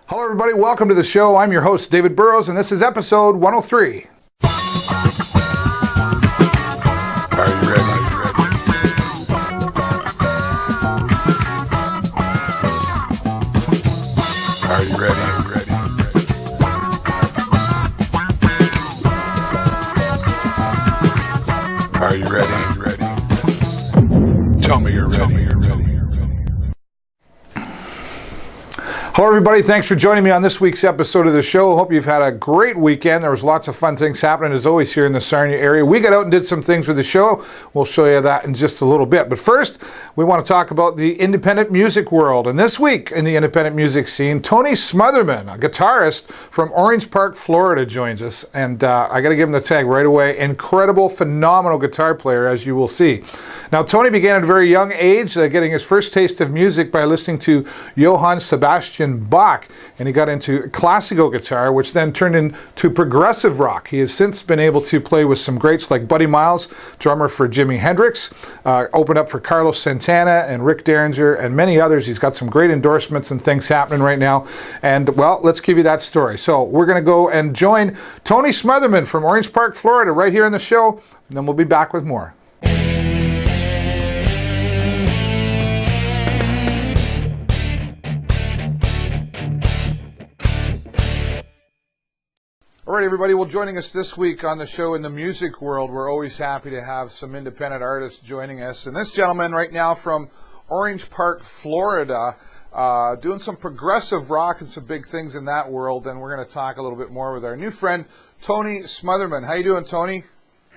Hello everybody, welcome to the show. I'm your host David Burrows and this is episode 103. Are you ready? Are you ready? Are you ready? Tell me you're ready. Hello everybody, thanks for joining me on this week's episode of the show. Hope you've had a great weekend. There was lots of fun things happening as always here in the Sarnia area. We got out and did some things with the show. We'll show you that in just a little bit. But first, we want to talk about the independent music world. And this week in the independent music scene, Tony Smotherman, a guitarist from Orange Park, Florida, joins us. And I got to give him the tag right away. Incredible, phenomenal guitar player, as you will see. Now, Tony began at a very young age, getting his first taste of music by listening to Johann Sebastian Bach, and he got into classical guitar, which then turned into progressive rock. He has since been able to play with some greats like Buddy Miles, drummer for Jimi Hendrix, opened up for Carlos Santana and Rick Derringer and many others. He's got some great endorsements and things happening right now. And well, let's give you that story. So we're going to go and join Tony Smotherman from Orange Park, Florida, right here in the show, and then we'll be back with more. All right, everybody. Well, joining us this week on the show in the music world, we're always happy to have some independent artists joining us. And this gentleman right now from Orange Park, Florida, doing some progressive rock and some big things in that world. And we're going to talk a little bit more with our new friend, Tony Smotherman. How you doing, Tony?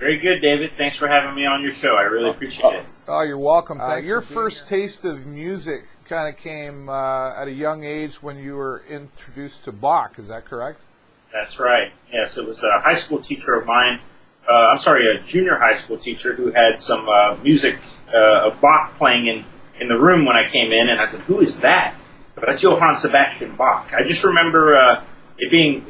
Very good, David. Thanks for having me on your show. I really appreciate it. Oh, you're welcome. Thanks. Your first taste of music kind of came at a young age when you were introduced to Bach. Is that correct? That's right. Yes, it was a high school teacher of mine. A junior high school teacher who had some music of Bach playing in the room when I came in, and I said, "Who is that?" But that's Johann Sebastian Bach. I just remember it being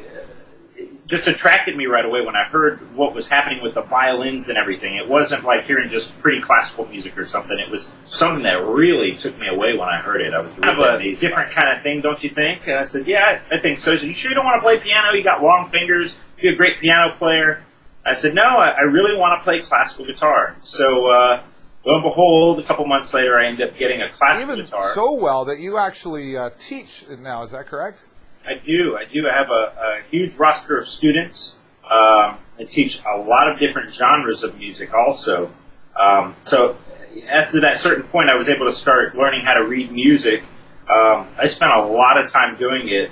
just attracted me right away when I heard what was happening with the violins and everything. It wasn't like hearing just pretty classical music or something. It was something that really took me away when I heard it. I was really a different kind of thing, don't you think? And I said, yeah, I think so. He said, you sure you don't want to play piano? You got long fingers. You're a great piano player. I said, no, I really want to play classical guitar. So, lo and behold, a couple months later, I ended up getting a classical guitar. Even so well that you actually teach now. Is that correct? I do. I have a huge roster of students. I teach a lot of different genres of music also. So after that certain point, I was able to start learning how to read music. I spent a lot of time doing it,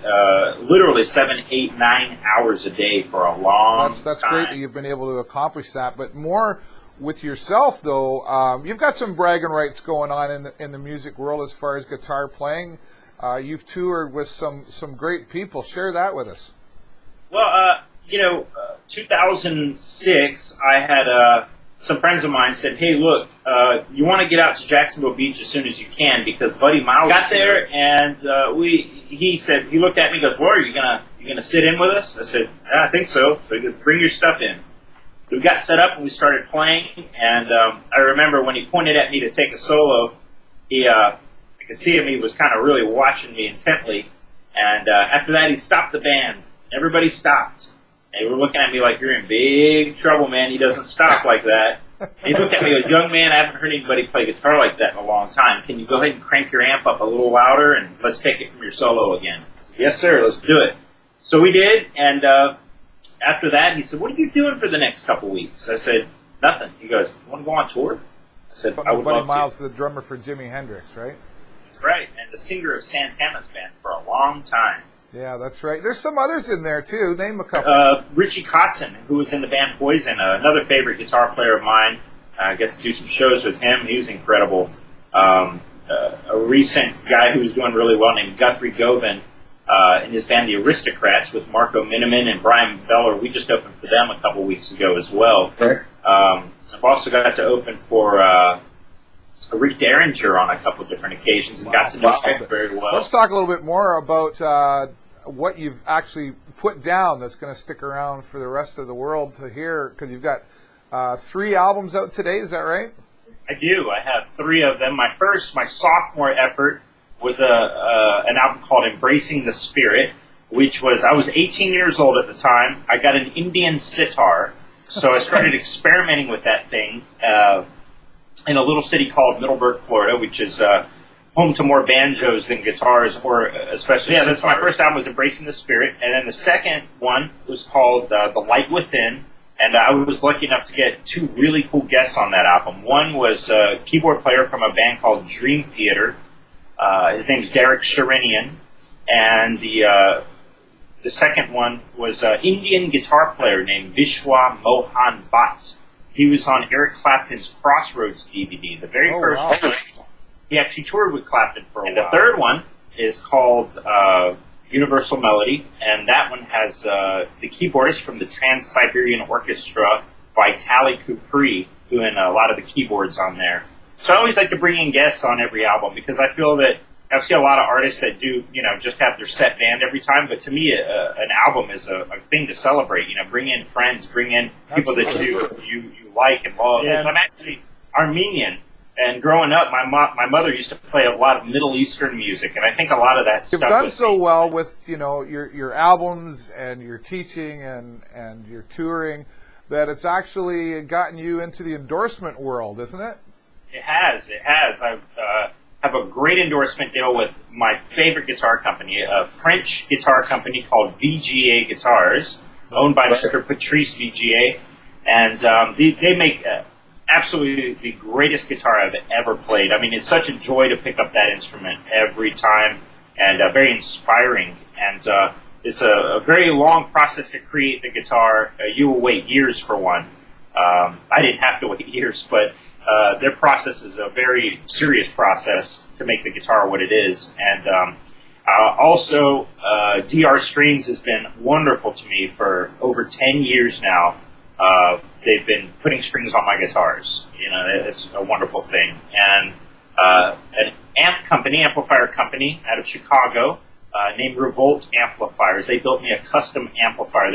literally 7, 8, 9 hours a day for a long time. That's great that you've been able to accomplish that. But more with yourself, though, you've got some bragging rights going on in the music world as far as guitar playing. You've toured with some great people. Share that with us. Well, 2006, I had some friends of mine said, "Hey, look, you want to get out to Jacksonville Beach as soon as you can because Buddy Miles got there." And he looked at me, and goes, "Well, are you gonna sit in with us?" I said, "Yeah, I think so." So he goes, "Bring your stuff in." We got set up and we started playing. And I remember when he pointed at me to take a solo, I could see him, he was kind of really watching me intently. And after that, he stopped the band. Everybody stopped. They were looking at me like, you're in big trouble, man. He doesn't stop like that. And he looked at me and goes, young man, I haven't heard anybody play guitar like that in a long time. Can you go ahead and crank your amp up a little louder and let's take it from your solo again? Yes, sir, let's do it. So we did, and after that, he said, what are you doing for the next couple weeks? I said, nothing. He goes, you want to go on tour? I said, I would love to. Buddy Miles, the drummer for Jimi Hendrix, right? Right, and the singer of Santana's band for a long time. Yeah, that's right. There's some others in there, too. Name a couple. Richie Kotzen, who was in the band Poison, another favorite guitar player of mine. I got to do some shows with him. He was incredible. A recent guy who was doing really well named Guthrie Govan in his band The Aristocrats with Marco Miniman and Brian Beller. We just opened for them a couple weeks ago as well. Right. I've also got to open for Rick Derringer on a couple of different occasions and got to know Rick very well. Let's talk a little bit more about what you've actually put down that's going to stick around for the rest of the world to hear, because you've got 3 albums out today, is that right? I do. I have 3 of them. My sophomore effort was an album called Embracing the Spirit, which was, I was 18 years old at the time. I got an Indian sitar, so I started experimenting with that thing in a little city called Middleburg, Florida, which is home to more banjos than guitars, or especially sitars. That's my first album, was Embracing the Spirit, and then the second one was called The Light Within, and I was lucky enough to get two really cool guests on that album. One was a keyboard player from a band called Dream Theater. His name's Derek Sharinian, and the second one was an Indian guitar player named Vishwa Mohan Bhatt. He was on Eric Clapton's Crossroads DVD, the very first one. He actually toured with Clapton for a while. And the third one is called Universal Melody, and that one has the keyboardist from the Trans-Siberian Orchestra, Vitaly Kupri, doing a lot of the keyboards on there. So I always like to bring in guests on every album, because I feel that I've seen a lot of artists that do, just have their set band every time, but to me, an album is a thing to celebrate. Bring in friends, bring in people that you like and love. Yeah. I'm actually Armenian, and growing up, my mother used to play a lot of Middle Eastern music, and I think a lot of that stuff. You've done so well with your albums and your teaching and your touring that it's actually gotten you into the endorsement world, isn't it? It has. I've have a great endorsement deal with my favorite guitar company, a French guitar company called VGA Guitars, owned by Mr. Patrice VGA, and they make absolutely the greatest guitar I've ever played. I mean, it's such a joy to pick up that instrument every time, and very inspiring. And it's a very long process to create the guitar. You will wait years for one. I didn't have to wait years, but their process is a very serious process to make the guitar what it is. And also, DR Strings has been wonderful to me for over 10 years now. They've been putting strings on my guitars. It's a wonderful thing. And an amplifier company out of Chicago named Revolt Amplifiers. They built me a custom amplifier.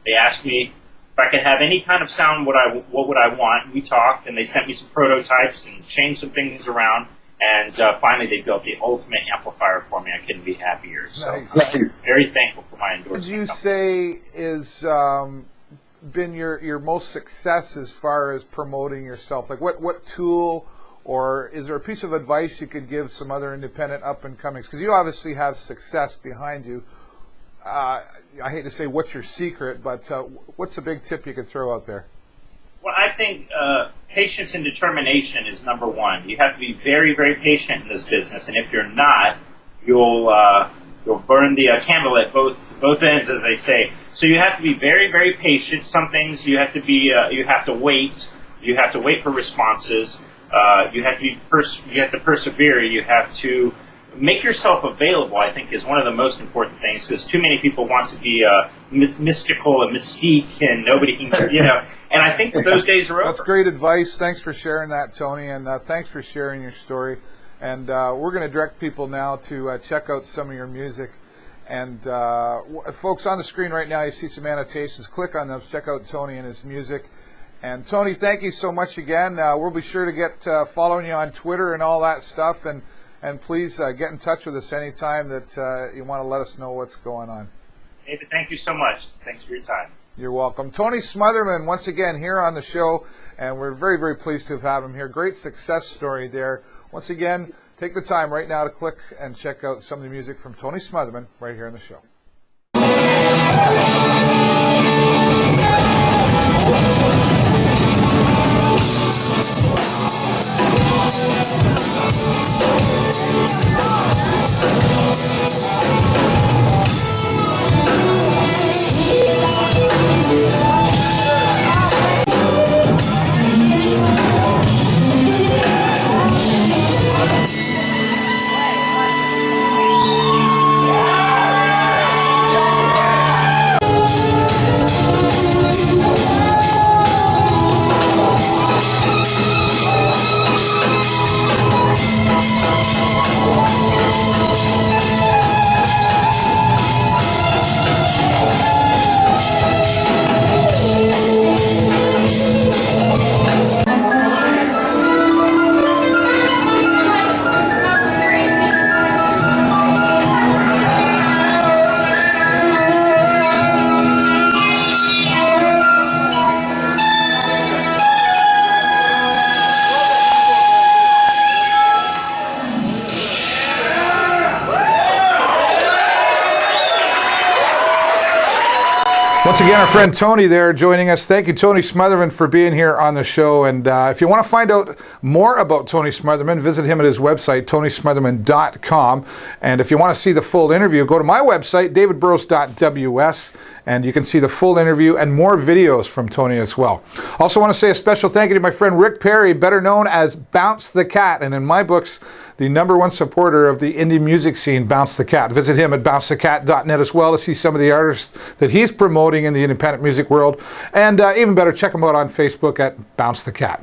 They asked me if I could have any kind of sound, what would I want? We talked, and they sent me some prototypes and changed some things around, and finally they built the ultimate amplifier for me. I couldn't be happier. So Nice. Very thankful for my endorsement. Would you say is been your most success as far as promoting yourself? Like what tool, or is there a piece of advice you could give some other independent up-and-comings? Because you obviously have success behind you. I hate to say what's your secret, but what's a big tip you could throw out there? Well, I think patience and determination is number one. You have to be very, very patient in this business, and if you're not, you'll burn the candle at both ends, as they say. So you have to be very, very patient. Some things you have to be you have to wait. You have to wait for responses. You have to persevere. You have to make yourself available, I think, is one of the most important things, because too many people want to be mystical and mystique, and nobody can, and I think that those days are over. That's great advice. Thanks for sharing that, Tony, and thanks for sharing your story. And we're going to direct people now to check out some of your music. And folks, on the screen right now, you see some annotations. Click on those. Check out Tony and his music. And Tony, thank you so much again. We'll be sure to get following you on Twitter and all that stuff. And please get in touch with us anytime that you want to let us know what's going on. David, thank you so much. Thanks for your time. You're welcome. Tony Smotherman, once again, here on the show, and we're very, very pleased to have had him here. Great success story there. Once again, take the time right now to click and check out some of the music from Tony Smotherman right here on the show. Once again, our friend Tony there joining us. Thank you, Tony Smotherman, for being here on the show. And if you want to find out more about Tony Smotherman, visit him at his website, tonysmotherman.com. And if you want to see the full interview, go to my website, davidburrows.ws, and you can see the full interview and more videos from Tony as well. Also want to say a special thank you to my friend Rick Perry, better known as Bounce the Cat, and in my books, the #1 supporter of the indie music scene, Bounce the Cat. Visit him at bouncethecat.net as well to see some of the artists that he's promoting in the independent music world. And even better, check him out on Facebook at Bounce the Cat.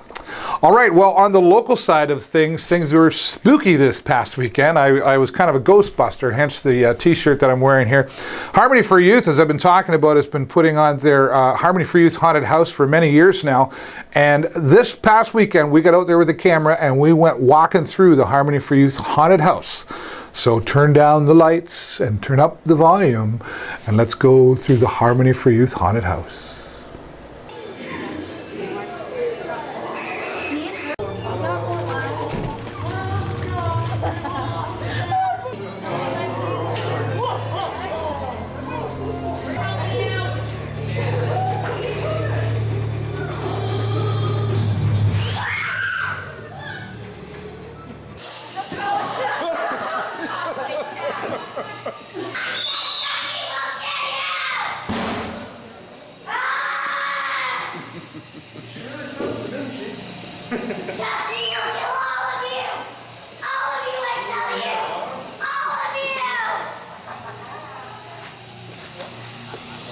All right, well, on the local side of things were spooky this past weekend. I was kind of a ghostbuster, hence the t-shirt that I'm wearing here. Harmony for Youth, as I've been talking about, has been putting on their Harmony for Youth Haunted House for many years now. And this past weekend, we got out there with the camera and we went walking through the Harmony for Youth Haunted House. So turn down the lights and turn up the volume, and let's go through the Harmony for Youth Haunted House.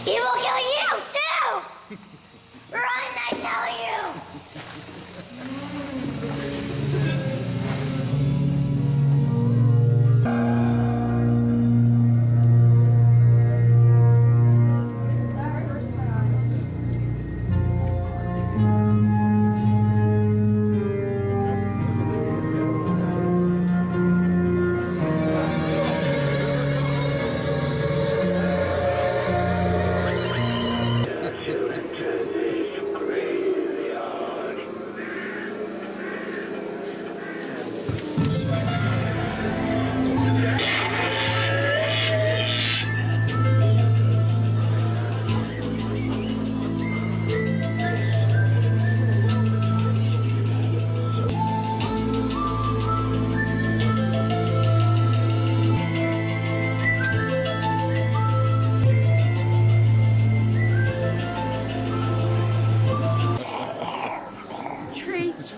He will kill you, too! Run, I tell you!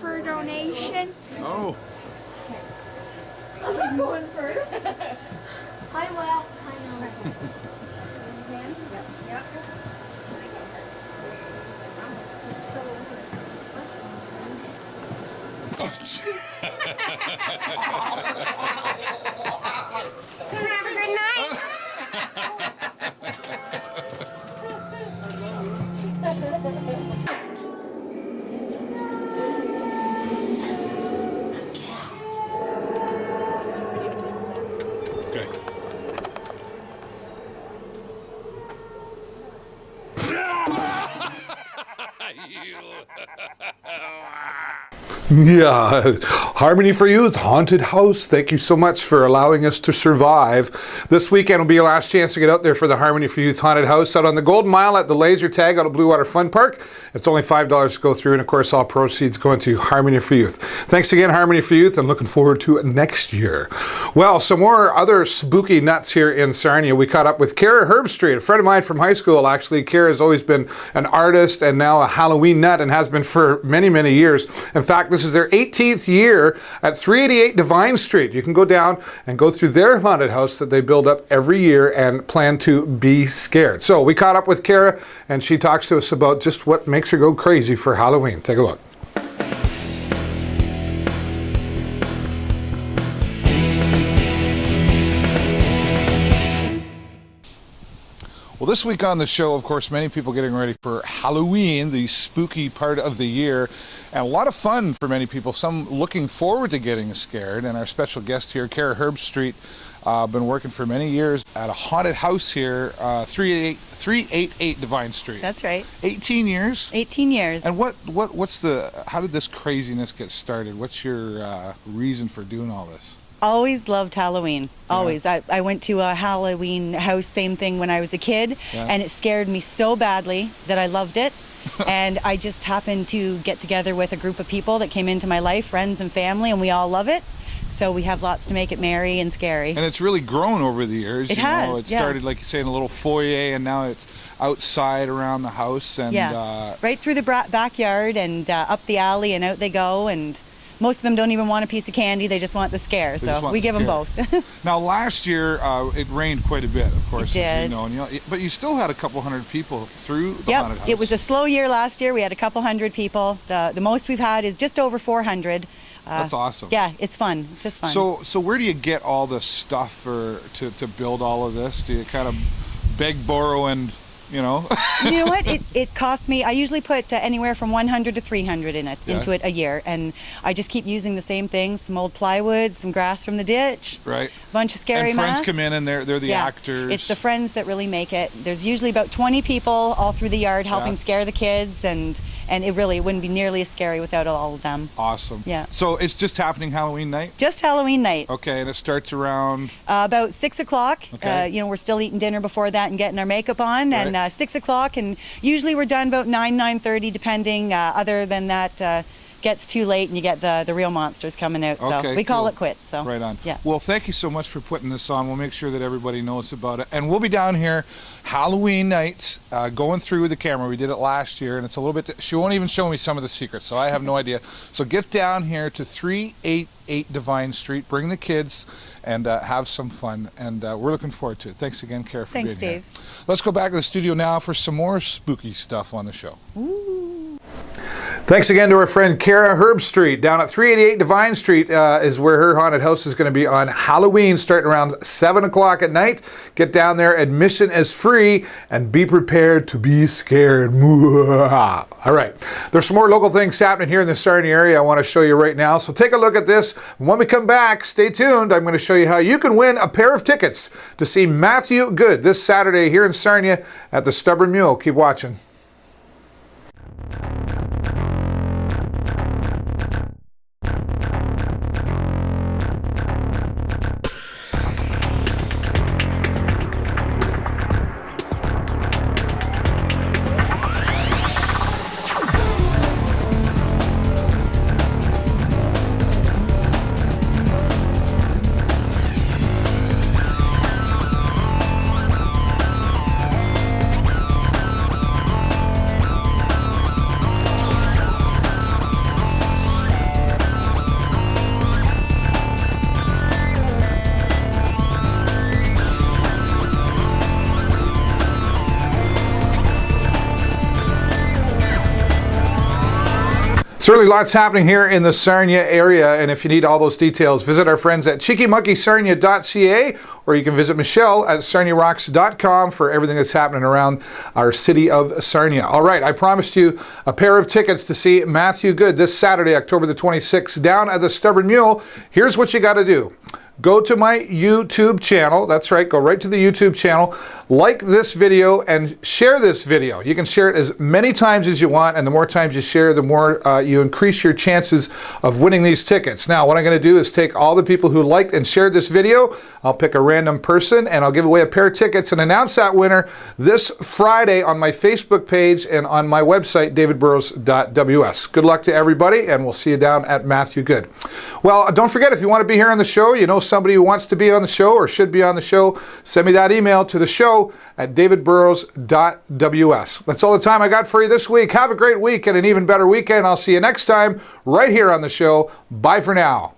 For donation. Oh. Someone's going first. Hi, Will. I know. Hands? Yep. Have a good night. Okay. Yeah, Harmony for Youth Haunted House. Thank you so much for allowing us to survive. This weekend will be your last chance to get out there for the Harmony for Youth Haunted House out on the Golden Mile at the Laser Tag out of Blue Water Fun Park. It's only $5 to go through, and of course all proceeds going to Harmony for Youth. Thanks again, Harmony for Youth, and looking forward to it next year. Well, some more other spooky nuts here in Sarnia. We caught up with Cara Herbstreit, a friend of mine from high school actually. Cara has always been an artist and now a Halloween nut and has been for many, many years. In fact, this is their 18th year at 388 Divine Street. You can go down and go through their haunted house that they build up every year and plan to be scared. So we caught up with Cara and she talks to us about just what makes her go crazy for Halloween. Take a look. Well, this week on the show, of course, many people getting ready for Halloween, the spooky part of the year, and a lot of fun for many people, some looking forward to getting scared. And our special guest here, Cara Herbstreit, been working for many years at a haunted house here, 388 Divine Street. That's right. 18 years? 18 years. And how did this craziness get started? What's your reason for doing all this? Always loved Halloween. Always. I went to a Halloween house, same thing when I was a kid, and it scared me so badly that I loved it. And I just happened to get together with a group of people that came into my life, friends and family, and we all love it. So we have lots to make it merry and scary. And it's really grown over the years. It you know, has, it started, like you say, in a little foyer, and now it's outside around the house. And right through the backyard and up the alley, and out they go. And most of them don't even want a piece of candy. They just want the scare. So we give them both. Now, last year, it rained quite a bit, of course, it as did. you know. And, you know. But you still had a couple hundred people through the haunted house. It was a slow year last year. We had a couple hundred people. The most we've had is just over 400. That's awesome. Yeah, it's fun. It's just fun. So where do you get all this stuff to build all of this? Do you kind of beg, borrow, and, you know? You know what? It costs me, I usually put anywhere from 100 to 300 into it a year. And I just keep using the same things, some old plywood, some grass from the ditch. Right. A bunch of scary and friends masks. come in and they're the actors. It's the friends that really make it. There's usually about 20 people all through the yard helping scare the kids, and it wouldn't be nearly as scary without all of them. Awesome. Yeah. So it's just happening Halloween night? Just Halloween night. Okay, and it starts around? About 6 o'clock. Okay. You know, we're still eating dinner before that and getting our makeup on. Right. And 6 o'clock, and usually we're done about 9:30, depending. Other than that, gets too late and you get the real monsters coming out. So Okay, we call cool. it quits. So Right on. Yeah. Well, thank you so much for putting this on. We'll make sure that everybody knows about it. And we'll be down here Halloween night, going through with the camera. We did it last year, and it's a little bit... She won't even show me some of the secrets, so I have no idea. So get down here to 388 Divine Street. Bring the kids and have some fun. And we're looking forward to it. Thanks again, Cara, for Thanks, being Dave. here. Let's go back to the studio now for some more spooky stuff on the show. Thanks again to our friend Cara Herbstreit. Down at 388 Divine Street is where her haunted house is going to be on Halloween, starting around 7 o'clock at night. Get down there. Admission is free, and be prepared to be scared. All right. There's some more local things happening here in the Sarnia area I want to show you right now. So take a look at this. When we come back, stay tuned. I'm going to show you how you can win a pair of tickets to see Matthew Good this Saturday here in Sarnia at the Stubborn Mule. Keep watching. Certainly lots happening here in the Sarnia area, and if you need all those details, visit our friends at cheekymonkeysarnia.ca, or you can visit Michelle at sarniarocks.com for everything that's happening around our city of Sarnia. All right, I promised you a pair of tickets to see Matthew Good this Saturday, October the 26th, down at the Stubborn Mule. Here's what you got to do. Go to my YouTube channel. That's right, go right to the YouTube channel. Like this video and share this video. You can share it as many times as you want, and the more times you share, the more you increase your chances of winning these tickets. Now, what I'm going to do is take all the people who liked and shared this video. I'll pick a random person, and I'll give away a pair of tickets and announce that winner this Friday on my Facebook page and on my website, davidburrows.ws. Good luck to everybody, and we'll see you down at Matthew Good. Well, don't forget, if you want to be here on the show, you know somebody who wants to be on the show or should be on the show, send me that email to the show at davidburrows.ws. That's all the time I got for you this week. Have a great week and an even better weekend. I'll see you next time right here on the show. Bye for now.